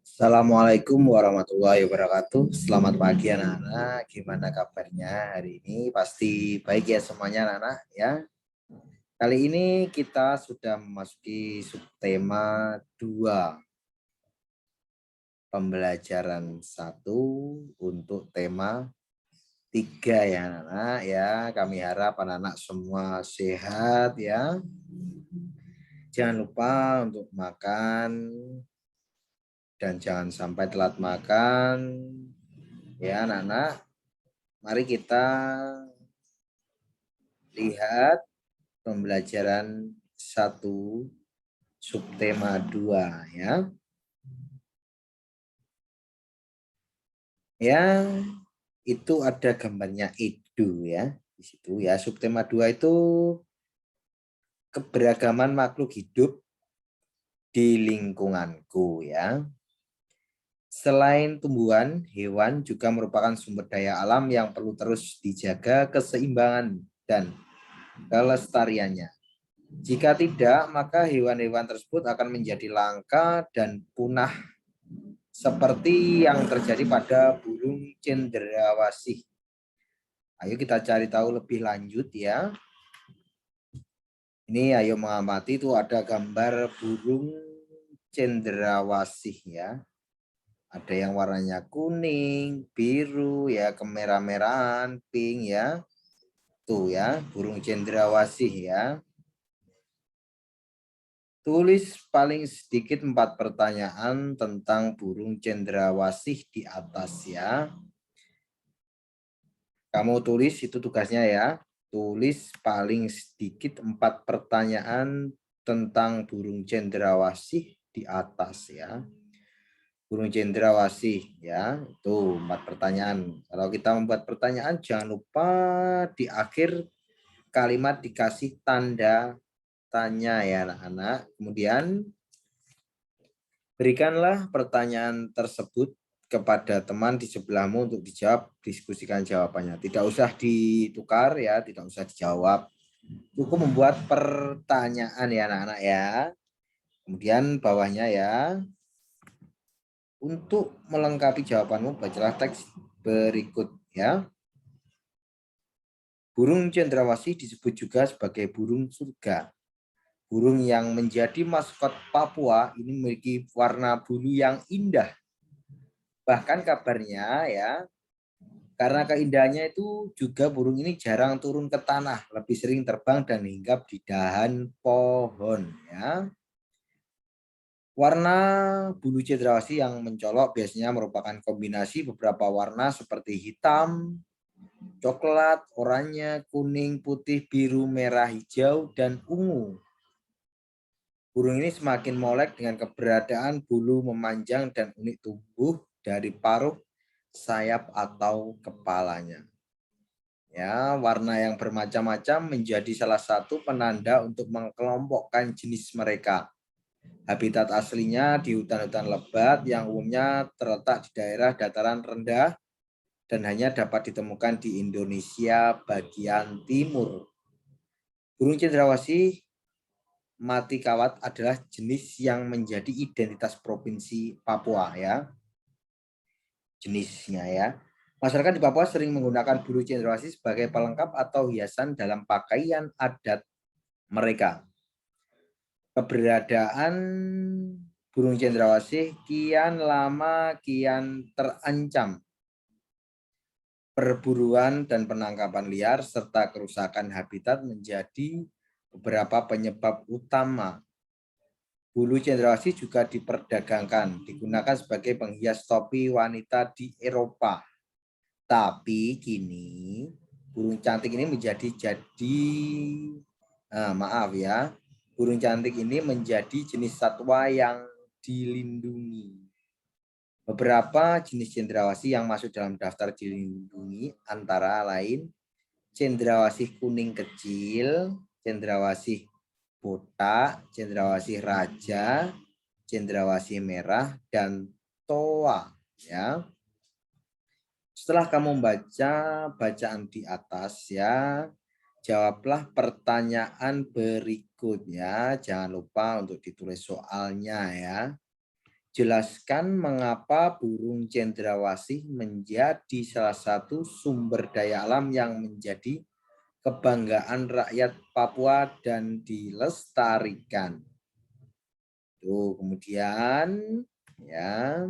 Assalamualaikum warahmatullahi wabarakatuh. Selamat pagi anak-anak. Gimana kabarnya hari ini? Pasti baik ya semuanya anak-anak ya. Kali ini kita sudah memasuki subtema 2. Pembelajaran 1 untuk tema 3 ya anak-anak ya. Kami harap anak-anak semua sehat ya. Jangan lupa untuk makan dan jangan sampai telat makan ya anak-anak. Mari kita lihat pembelajaran 1 subtema 2 ya. Ya, itu ada gambarnya Edu ya. Di situ ya, subtema 2 itu keberagaman makhluk hidup di lingkunganku ya. Selain tumbuhan, hewan juga merupakan sumber daya alam yang perlu terus dijaga keseimbangan dan kelestariannya. Jika tidak, maka hewan-hewan tersebut akan menjadi langka dan punah seperti yang terjadi pada burung cendrawasih. Ayo kita cari tahu lebih lanjut ya. Ini ayo mengamati, itu ada gambar burung cendrawasih ya. Ada yang warnanya kuning, biru ya, kemerah-merahan, pink ya. Tuh ya, burung cendrawasih ya. Tulis paling sedikit 4 pertanyaan tentang burung cendrawasih di atas ya. Kamu tulis, itu tugasnya ya. Tulis paling sedikit 4 pertanyaan tentang burung cendrawasih di atas ya. Burung cendrawasih ya, itu 4 pertanyaan. Kalau kita membuat pertanyaan, jangan lupa di akhir kalimat dikasih tanda tanya ya anak-anak. Kemudian berikanlah pertanyaan tersebut kepada teman di sebelahmu untuk dijawab, diskusikan jawabannya. Tidak usah ditukar ya, tidak usah dijawab. Cukup membuat pertanyaan ya anak-anak ya. Kemudian bawahnya ya. Untuk melengkapi jawabanmu, bacalah teks berikut ya. Burung cendrawasih disebut juga sebagai burung surga. Burung yang menjadi maskot Papua ini memiliki warna bulu yang indah. Bahkan kabarnya ya, karena keindahannya itu juga burung ini jarang turun ke tanah, lebih sering terbang dan hinggap di dahan pohon ya. Warna bulu cendrawasih yang mencolok biasanya merupakan kombinasi beberapa warna seperti hitam, coklat, oranye, kuning, putih, biru, merah, hijau, dan ungu. Burung ini semakin molek dengan keberadaan bulu memanjang dan unik tumbuh dari paruh, sayap, atau kepalanya. Ya, warna yang bermacam-macam menjadi salah satu penanda untuk mengelompokkan jenis mereka. Habitat aslinya di hutan-hutan lebat yang umumnya terletak di daerah dataran rendah dan hanya dapat ditemukan di Indonesia bagian timur. Burung cendrawasih mati kawat adalah jenis yang menjadi identitas provinsi Papua ya. Jenisnya ya. Masyarakat di Papua sering menggunakan burung cendrawasih sebagai pelengkap atau hiasan dalam pakaian adat mereka. Keberadaan burung cendrawasih kian lama kian terancam. Perburuan dan penangkapan liar serta kerusakan habitat menjadi beberapa penyebab utama. Bulu cendrawasih juga diperdagangkan, digunakan sebagai penghias topi wanita di Eropa. Tapi kini burung cantik ini burung cantik ini menjadi jenis satwa yang dilindungi. Beberapa jenis cendrawasih yang masuk dalam daftar dilindungi antara lain cendrawasih kuning kecil, cendrawasih botak, cendrawasih raja, cendrawasih merah, dan toa ya. Setelah kamu membaca bacaan di atas ya, Jawablah pertanyaan berikutnya. Jangan lupa untuk ditulis soalnya ya. Jelaskan mengapa burung cendrawasih menjadi salah satu sumber daya alam yang menjadi kebanggaan rakyat Papua dan dilestarikan. Tuh, kemudian ya.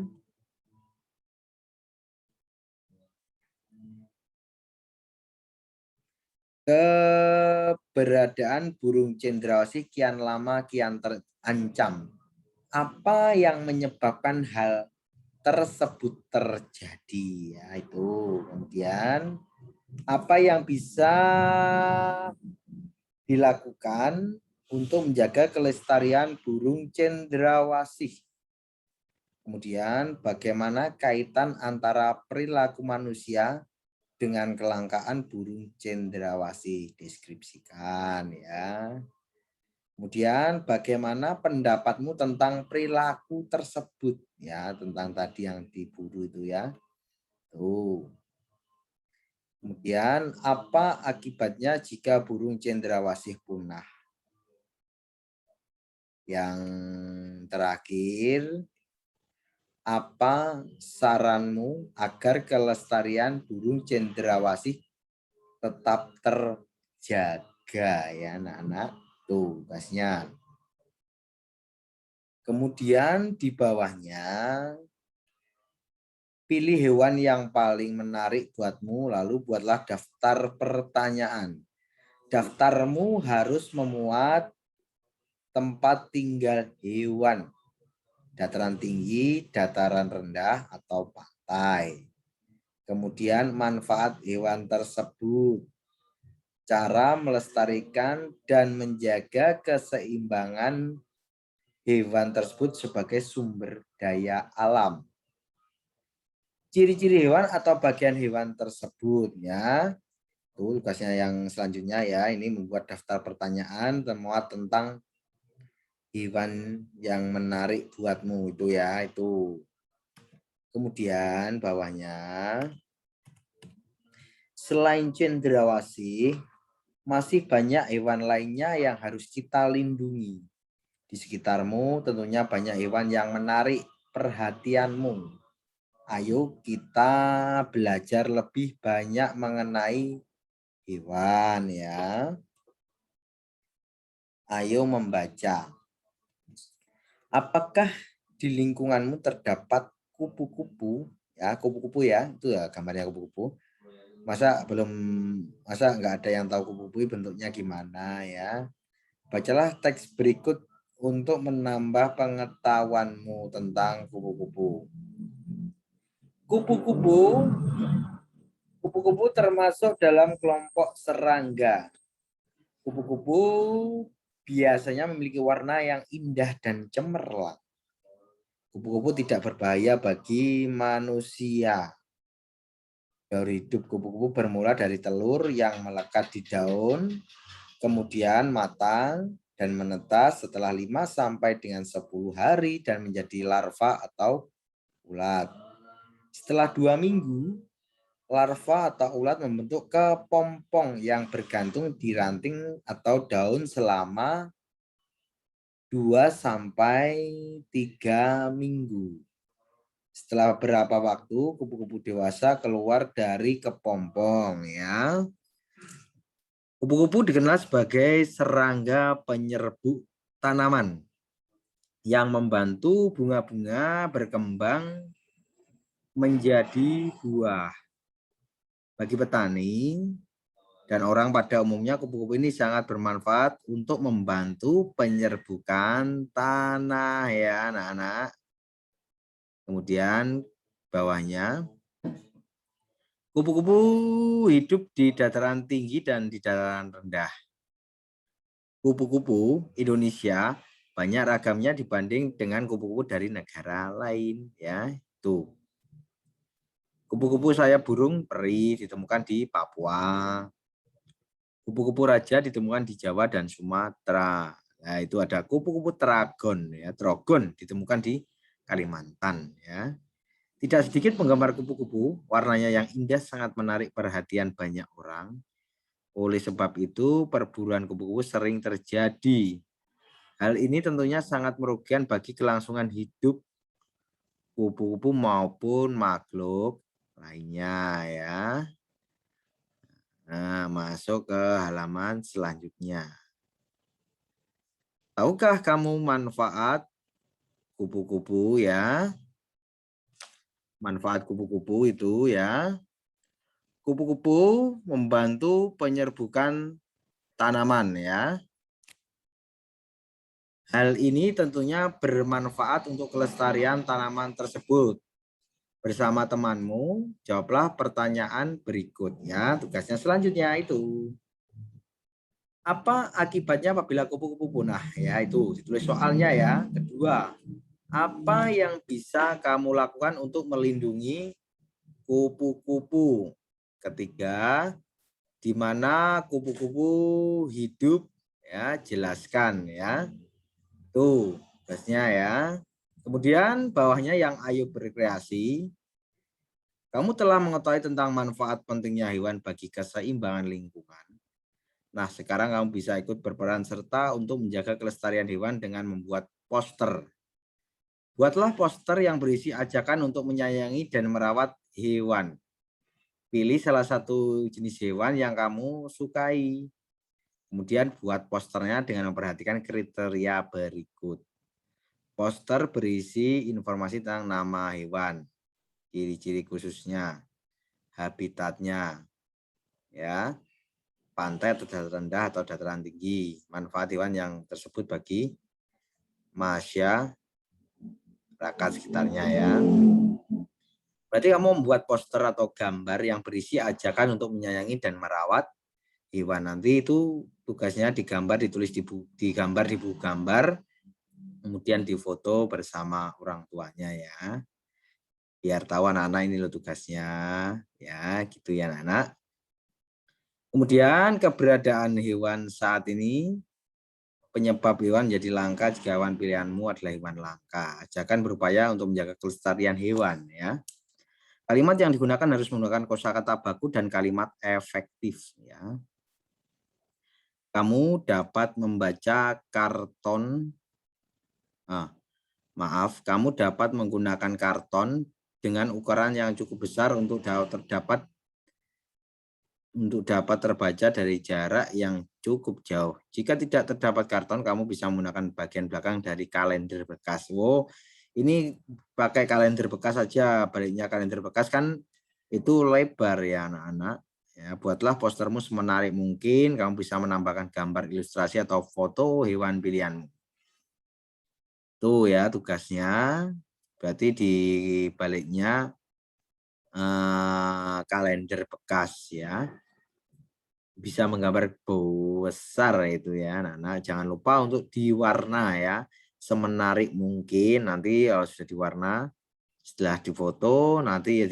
Keberadaan burung cendrawasih kian lama kian terancam. Apa yang menyebabkan hal tersebut terjadi? Ya, itu. Kemudian apa yang bisa dilakukan untuk menjaga kelestarian burung cendrawasih? Kemudian bagaimana kaitan antara perilaku manusia dengan kelangkaan burung cendrawasih? Deskripsikan ya. Kemudian bagaimana pendapatmu tentang perilaku tersebut? Ya, tentang tadi yang diburu itu ya. Tuh. Kemudian apa akibatnya jika burung cendrawasih punah? Yang terakhir, apa saranmu agar kelestarian burung cendrawasih tetap terjaga ya anak-anak? Tuh tugasnya. Kemudian di bawahnya pilih hewan yang paling menarik buatmu lalu buatlah daftar pertanyaan. Daftarmu harus memuat tempat tinggal hewan. Dataran tinggi, dataran rendah atau pantai. Kemudian manfaat hewan tersebut. Cara melestarikan dan menjaga keseimbangan hewan tersebut sebagai sumber daya alam. Ciri-ciri hewan atau bagian hewan tersebut ya. Tuh tugasnya yang selanjutnya ya, ini membuat daftar pertanyaan termuat tentang hewan yang menarik buatmu itu ya, itu. Kemudian bawahnya, selain cendrawasih, masih banyak hewan lainnya yang harus kita lindungi. Di sekitarmu tentunya banyak hewan yang menarik perhatianmu. Ayo kita belajar lebih banyak mengenai hewan ya. Ayo membaca. Apakah di lingkunganmu terdapat kupu-kupu? Ya, kupu-kupu ya, itu ya gambarnya kupu-kupu. Masa nggak ada yang tahu kupu-kupu bentuknya gimana ya? Bacalah teks berikut untuk menambah pengetahuanmu tentang kupu-kupu. Kupu-kupu termasuk dalam kelompok serangga. Kupu-kupu biasanya memiliki warna yang indah dan cemerlang. Kupu-kupu tidak berbahaya bagi manusia. Daur hidup kupu-kupu bermula dari telur yang melekat di daun, kemudian matang dan menetas setelah 5 sampai dengan 10 hari dan menjadi larva atau ulat. Setelah 2 minggu, larva atau ulat membentuk kepompong yang bergantung di ranting atau daun selama 2 sampai 3 minggu. Setelah beberapa waktu, kupu-kupu dewasa keluar dari kepompong ya. Kupu-kupu dikenal sebagai serangga penyerbu tanaman yang membantu bunga-bunga berkembang menjadi buah. Bagi petani dan orang pada umumnya, kupu-kupu ini sangat bermanfaat untuk membantu penyerbukan tanah ya anak-anak. Kemudian bawahnya, kupu-kupu hidup di dataran tinggi dan di dataran rendah. Kupu-kupu Indonesia banyak ragamnya dibanding dengan kupu-kupu dari negara lain ya. Tuh. Kupu-kupu sayap burung peri ditemukan di Papua. Kupu-kupu raja ditemukan di Jawa dan Sumatera. Nah, itu ada kupu-kupu tragon ya, trogon ditemukan di Kalimantan ya. Tidak sedikit penggemar kupu-kupu, warnanya yang indah sangat menarik perhatian banyak orang. Oleh sebab itu, perburuan kupu-kupu sering terjadi. Hal ini tentunya sangat merugikan bagi kelangsungan hidup kupu-kupu maupun makhluk lainnya ya. Nah, masuk ke halaman selanjutnya. Tahukah kamu manfaat kupu-kupu ya? Manfaat kupu-kupu itu ya. Kupu-kupu membantu penyerbukan tanaman ya. Hal ini tentunya bermanfaat untuk kelestarian tanaman tersebut. Bersama temanmu, jawablah pertanyaan berikutnya. Tugasnya selanjutnya itu. Apa akibatnya apabila kupu-kupu punah? Ya itu ditulis soalnya ya. Kedua, apa yang bisa kamu lakukan untuk melindungi kupu-kupu? Ketiga, di mana kupu-kupu hidup? Ya, jelaskan ya. Tuh, tugasnya ya. Kemudian bawahnya yang ayo berkreasi. Kamu telah mengetahui tentang manfaat pentingnya hewan bagi keseimbangan lingkungan. Nah, sekarang kamu bisa ikut berperan serta untuk menjaga kelestarian hewan dengan membuat poster. Buatlah poster yang berisi ajakan untuk menyayangi dan merawat hewan. Pilih salah satu jenis hewan yang kamu sukai. Kemudian buat posternya dengan memperhatikan kriteria berikut. Poster berisi informasi tentang nama hewan, ciri-ciri khususnya, habitatnya, ya, pantai atau dataran rendah atau dataran tinggi, manfaat hewan yang tersebut bagi masyarakat sekitarnya ya. Berarti kamu membuat poster atau gambar yang berisi ajakan untuk menyayangi dan merawat hewan. Nanti itu tugasnya digambar, ditulis digambar di buku gambar, kemudian difoto bersama orang tuanya ya. Biar tahu anak-anak ini loh tugasnya. Ya, gitu ya anak-anak. Kemudian keberadaan hewan saat ini, penyebab hewan jadi langka jika hewan pilihanmu adalah hewan langka. Ajakan berupaya untuk menjaga kelestarian hewan ya. Kalimat yang digunakan harus menggunakan kosakata baku dan kalimat efektif ya. Kamu dapat membaca karton, kamu dapat menggunakan karton dengan ukuran yang cukup besar untuk dapat terbaca dari jarak yang cukup jauh. Jika tidak terdapat karton, kamu bisa menggunakan bagian belakang dari kalender bekas. Oh, ini pakai kalender bekas saja. Baliknya kalender bekas kan itu lebar ya anak-anak. Ya, buatlah postermu semenarik mungkin. Kamu bisa menambahkan gambar ilustrasi atau foto hewan pilihanmu. Tuh ya tugasnya. Berarti di baliknya kalender bekas ya. Bisa menggambar besar itu ya. Nah, jangan lupa untuk diwarna ya. Semenarik mungkin nanti kalau sudah diwarna. Setelah difoto nanti ya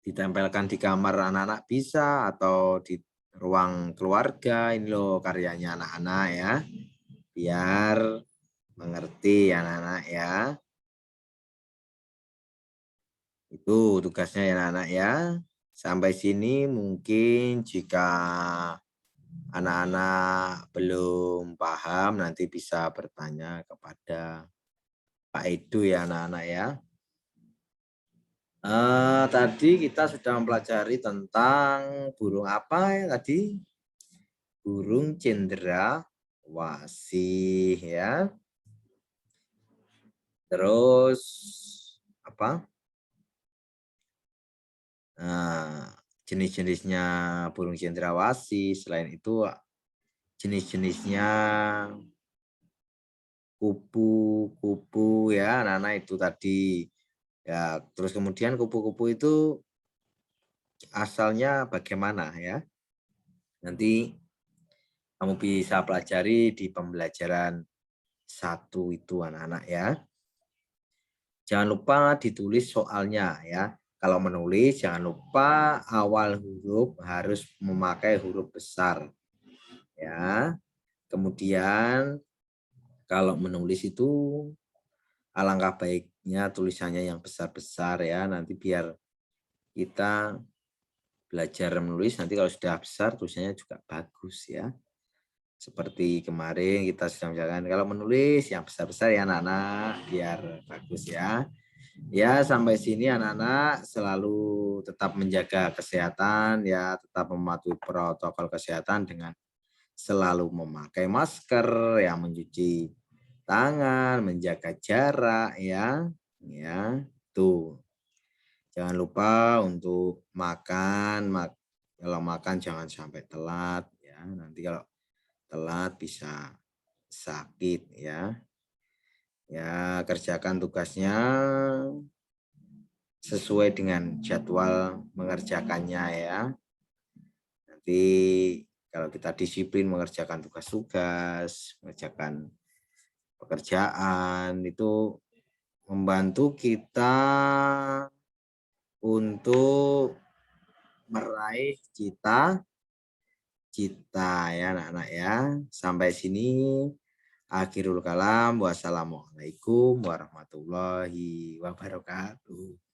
ditempelkan di kamar anak-anak bisa atau di ruang keluarga. Ini loh karyanya anak-anak ya. Biar mengerti anak-anak ya. Itu tugasnya ya anak-anak ya. Sampai sini mungkin jika anak-anak belum paham nanti bisa bertanya kepada Pak Edu ya anak-anak ya. Tadi kita sudah mempelajari tentang burung apa ya tadi? Burung cendrawasih ya. Terus apa? Nah, jenis-jenisnya burung cendrawasih. Selain itu jenis-jenisnya kupu-kupu ya, anak-anak itu tadi. Ya, terus kemudian kupu-kupu itu asalnya bagaimana ya? Nanti kamu bisa pelajari di pembelajaran 1 itu anak-anak ya. Jangan lupa ditulis soalnya ya. Kalau menulis jangan lupa awal huruf harus memakai huruf besar. Ya. Kemudian kalau menulis itu alangkah baiknya tulisannya yang besar-besar ya. Nanti biar kita belajar menulis nanti kalau sudah besar tulisannya juga bagus ya. Seperti kemarin kita sudah menjalankan kalau menulis yang besar-besar ya anak-anak biar bagus ya. Ya sampai sini anak-anak selalu tetap menjaga kesehatan ya, tetap mematuhi protokol kesehatan dengan selalu memakai masker, ya mencuci tangan, menjaga jarak ya. Ya, tuh. Jangan lupa untuk makan, kalau makan jangan sampai telat ya. Nanti kalau telat bisa sakit ya. Ya, kerjakan tugasnya sesuai dengan jadwal mengerjakannya ya. Nanti kalau kita disiplin mengerjakan tugas-tugas, mengerjakan pekerjaan itu membantu kita untuk meraih cita-cita ya anak-anak ya. Sampai sini akhirul kalam. Wassalamualaikum warahmatullahi wabarakatuh.